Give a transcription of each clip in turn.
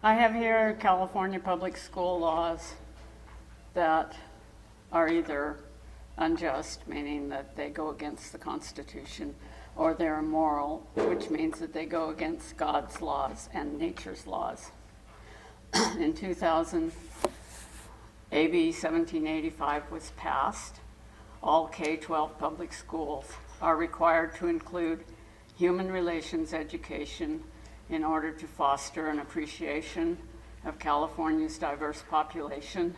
I have here California public school laws that are either unjust, meaning that they go against the Constitution, or they're immoral, which means that they go against God's laws and nature's laws. In 2000, AB 1785 was passed. All K-12 public schools are required to include human relations education in order to foster an appreciation of California's diverse population.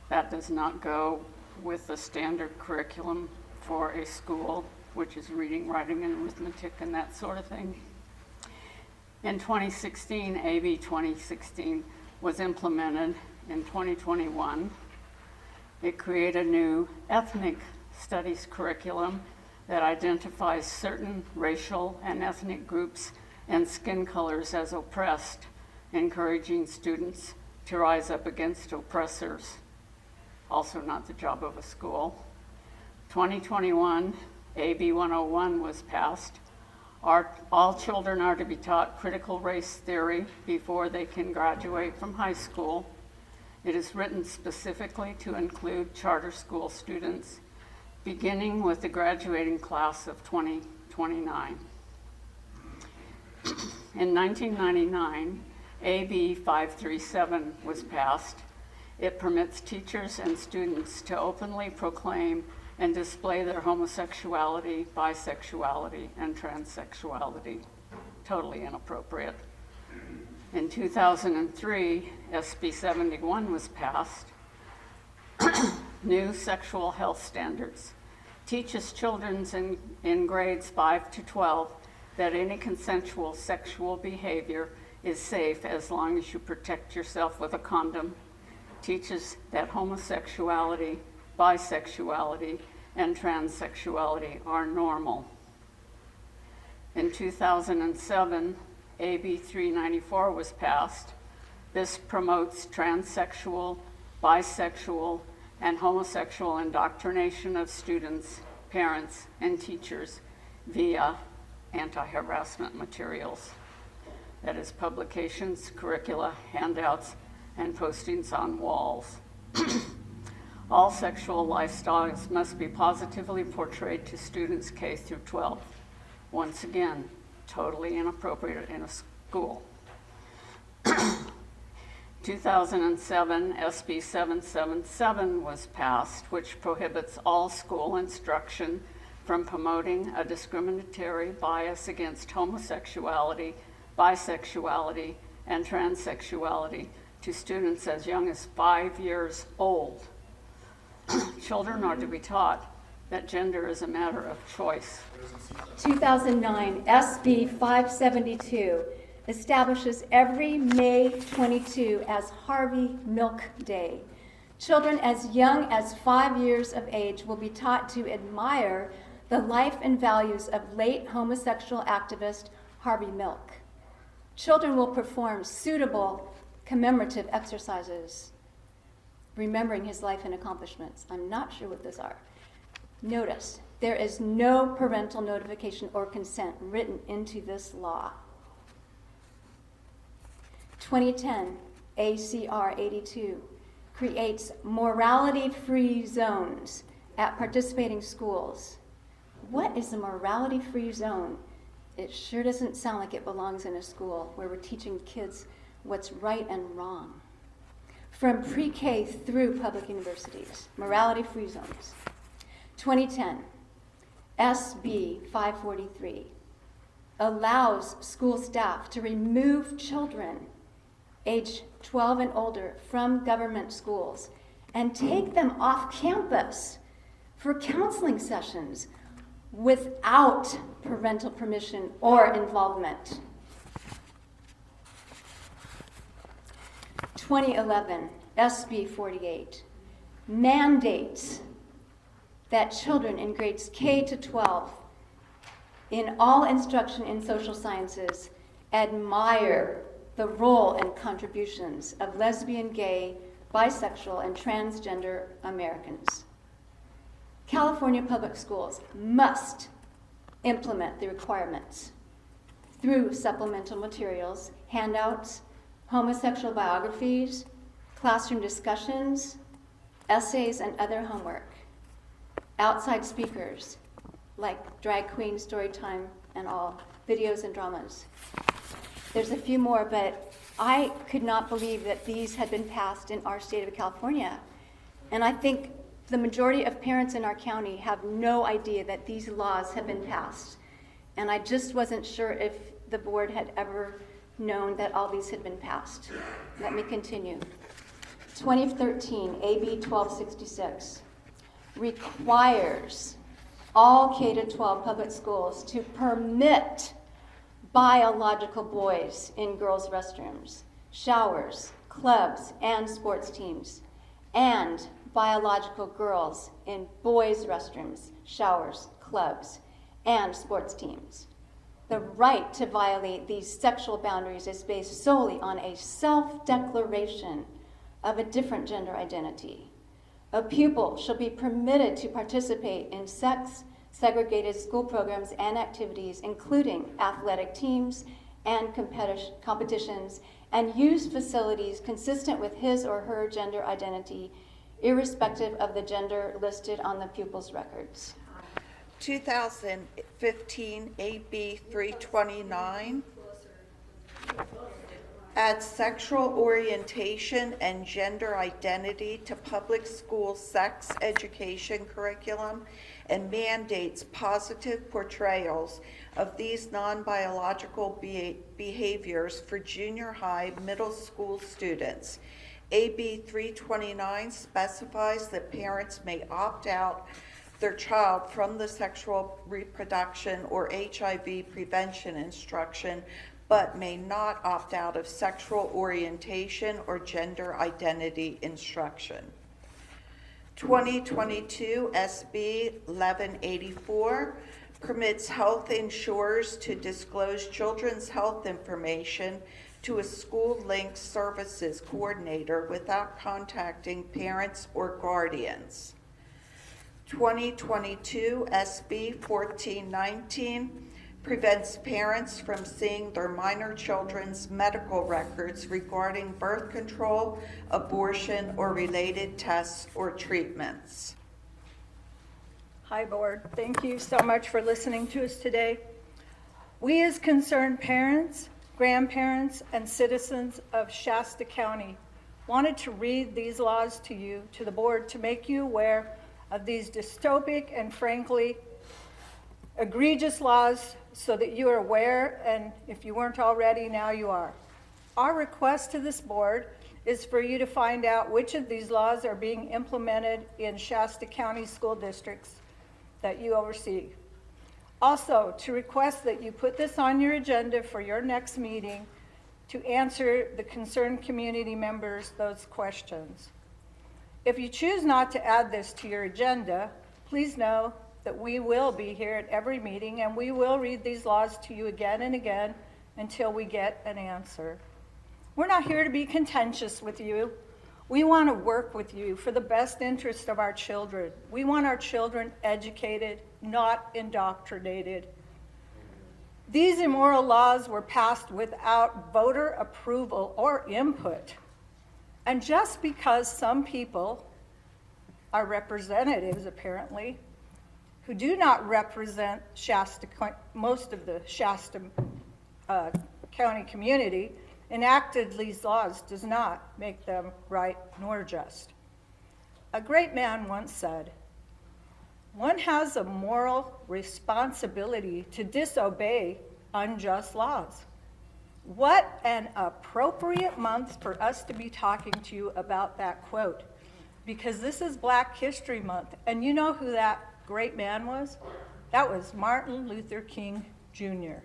That does not go with the standard curriculum for a school, which is reading, writing, and arithmetic and that sort of thing. In 2016, AB 2016 was implemented. In 2021, it created a new ethnic studies curriculum that identifies certain racial and ethnic groups and skin colors as oppressed, encouraging students to rise up against oppressors. Also not the job of a school. 2021, AB 101 was passed. All children are to be taught critical race theory before they can graduate from high school. It is written specifically to include charter school students, beginning with the graduating class of 2029. In 1999, AB 537 was passed. It permits teachers and students to openly proclaim and display their homosexuality, bisexuality, and transsexuality. Totally inappropriate. In 2003, SB 71 was passed. New sexual health standards teaches children in grades 5 to 12 that any consensual sexual behavior is safe as long as you protect yourself with a condom. Teaches that homosexuality, bisexuality, and transsexuality are normal. In 2007, AB 394 was passed. This promotes transsexual, bisexual, and homosexual indoctrination of students, parents, and teachers via anti-harassment materials. That is publications, curricula, handouts, and postings on walls. All sexual lifestyles must be positively portrayed to students K through 12. Once again, totally inappropriate in a school. 2007, SB 777 was passed, which prohibits all school instruction from promoting a discriminatory bias against homosexuality, bisexuality, and transsexuality to students as young as 5 years old. Children are to be taught that gender is a matter of choice. 2009, SB 572 establishes every May 22 as Harvey Milk Day. Children as young as 5 years of age will be taught to admire the life and values of late homosexual activist Harvey Milk. Children will perform suitable commemorative exercises, remembering his life and accomplishments. I'm not sure what those are. Notice, there is no parental notification or consent written into this law. 2010, ACR 82 creates morality-free zones at participating schools. What is a morality-free zone? It sure doesn't sound like it belongs in a school where we're teaching kids what's right and wrong. From pre-K through public universities, morality-free zones. 2010, SB 543 allows school staff to remove children age 12 and older from government schools and take them off campus for counseling sessions without parental permission or involvement. 2011, SB 48 mandates that children in grades K to 12 in all instruction in social sciences admire the role and contributions of lesbian, gay, bisexual, and transgender Americans. California public schools must implement the requirements through supplemental materials, handouts, homosexual biographies, classroom discussions, essays, and other homework. Outside speakers, like drag queen, story time, and all, videos and dramas. There's a few more, but I could not believe that these had been passed in our state of California. And I think the majority of parents in our county have no idea that these laws have been passed. And I just wasn't sure if the board had ever known that all these had been passed. Let me continue. 2013, AB 1266 requires all K-12 public schools to permit biological boys in girls' restrooms, showers, clubs, and sports teams, and biological girls in boys' restrooms, showers, clubs, and sports teams. The right to violate these sexual boundaries is based solely on a self-declaration of a different gender identity. A pupil shall be permitted to participate in sex-segregated school programs and activities, including athletic teams and competitions, and use facilities consistent with his or her gender identity, irrespective of the gender listed on the pupil's records. 2015 AB 329 adds sexual orientation and gender identity to public school sex education curriculum and mandates positive portrayals of these non-biological behaviors for junior high, middle school students. AB 329 specifies that parents may opt out their child from the sexual reproduction or HIV prevention instruction, but may not opt out of sexual orientation or gender identity instruction. 2022 SB 1184 permits health insurers to disclose children's health information to a school-linked services coordinator without contacting parents or guardians. 2022 SB 1419 prevents parents from seeing their minor children's medical records regarding birth control, abortion, or related tests or treatments. Hi, Board. Thank you so much for listening to us today. We as concerned parents, grandparents, and citizens of Shasta County wanted to read these laws to you, to the board, to make you aware of these dystopic and frankly egregious laws so that you are aware, and if you weren't already, now you are. Our request to this board is for you to find out which of these laws are being implemented in Shasta County school districts that you oversee. Also, to request that you put this on your agenda for your next meeting to answer the concerned community members those questions. If you choose not to add this to your agenda, please know that we will be here at every meeting and we will read these laws to you again and again until we get an answer. We're not here to be contentious with you. We want to work with you for the best interest of our children. We want our children educated, not indoctrinated. These immoral laws were passed without voter approval or input. And just because some people are representatives, apparently, who do not represent Shasta, most of the Shasta County community, enacted these laws does not make them right nor just. A great man once said, "One has a moral responsibility to disobey unjust laws." What an appropriate month for us to be talking to you about that quote, because this is Black History Month, and you know who that great man was? That was Martin Luther King Jr.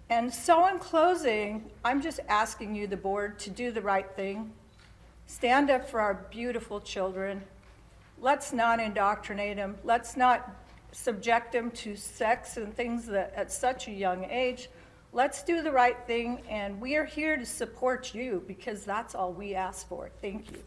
And so in closing, I'm just asking you, the board, to do the right thing. Stand up for our beautiful children. Let's not indoctrinate them. Let's not subject them to sex and things that at such a young age. Let's do the right thing, and we are here to support you because that's all we ask for. Thank you.